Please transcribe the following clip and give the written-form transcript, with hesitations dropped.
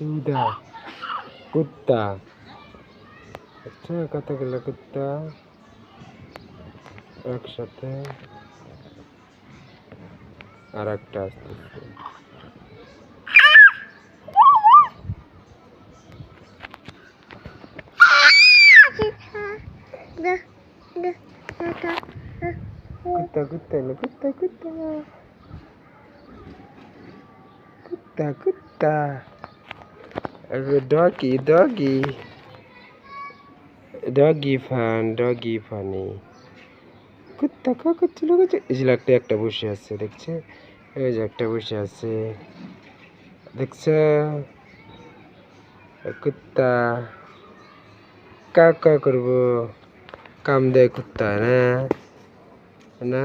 চুদা কুত্তা। আচ্ছা কতগুলো কুত্তা একসাথে, আর একটা আসতেছে। কুত্তা কুত্তা এলো, কুত্তা কুত্তা কুত্তা কুত্তা। Doggy doggy doggy funny. কুত্তা কাকুচ্ছিল কাছে, এই যে একটা বসে আছে দেখছে, এই যে একটা বসে আছে দেখছে। কুত্তা কাকা করবো, কাম দেয় কুত্তা না না।